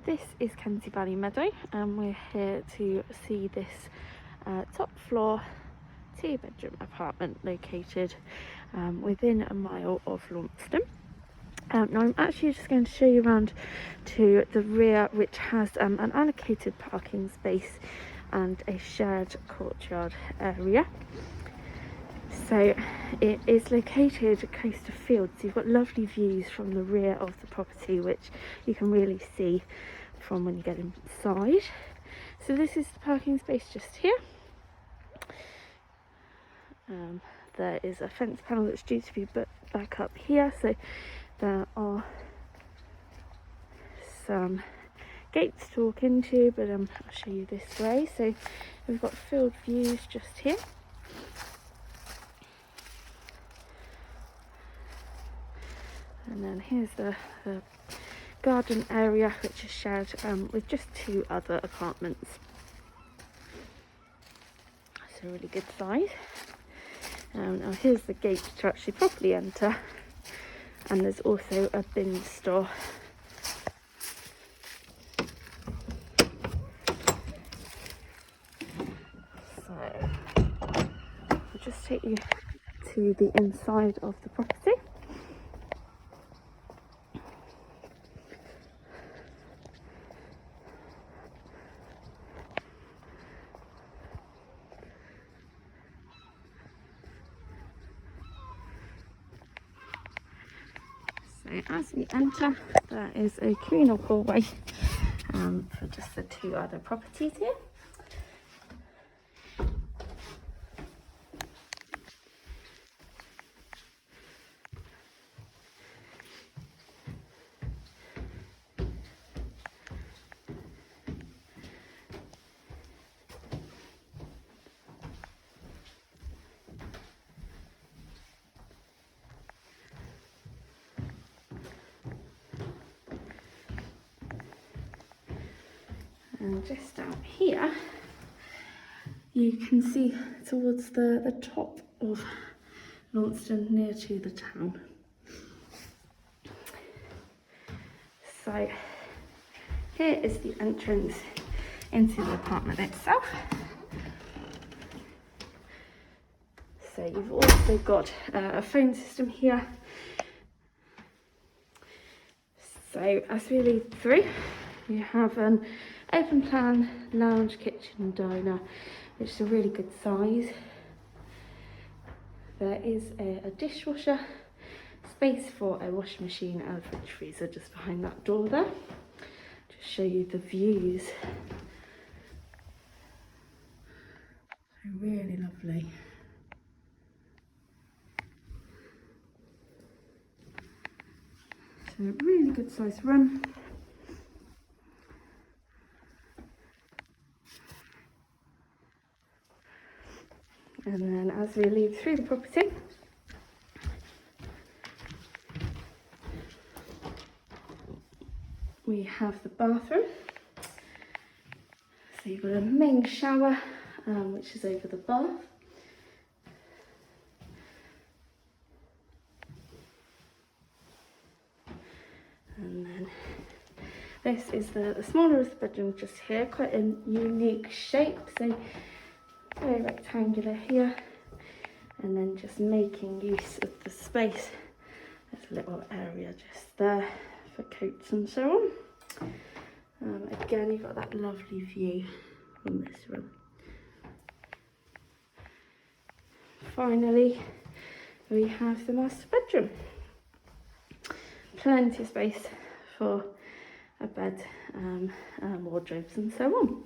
This is Kensey Meadow, and we're here to see this top floor 2-bedroom apartment located within a mile of Launceston. Now I'm actually just going to show you around to the rear, which has an allocated parking space and a shared courtyard area. So it is located close to fields, so you've got lovely views from the rear of the property, which you can really see from when you get inside. So this is the parking space just here. There is a fence panel that's due to be put back up here, so there are some gates to walk into, but I'll show you this way. So we've got field views just here. And then here's the garden area, which is shared with just 2 other apartments. It's a really good size. Now here's the gate to actually properly enter, and there's also a bin store. So I'll just take you to the inside of the property. So as we enter, there is a communal hallway for just the 2 other properties here. And just down here, you can see towards the top of Launceston, near to the town. So here is the entrance into the apartment itself. So you've also got a phone system here. So as we lead through, you have an open plan lounge, kitchen and diner, which is a really good size. There is a dishwasher, space for a washing machine and a fridge freezer just behind that door there. Just show you the views. Really lovely. So really good sized room. And then as we lead through the property, we have the bathroom. So you've got a main shower, which is over the bath. And then this is the smaller of the bedrooms just here, quite a unique shape. So very rectangular here, and then just making use of the space. There's a little area just there for coats and so on. Again, you've got that lovely view from this room. Finally, we have the master bedroom. Plenty of space for a bed, wardrobes and so on.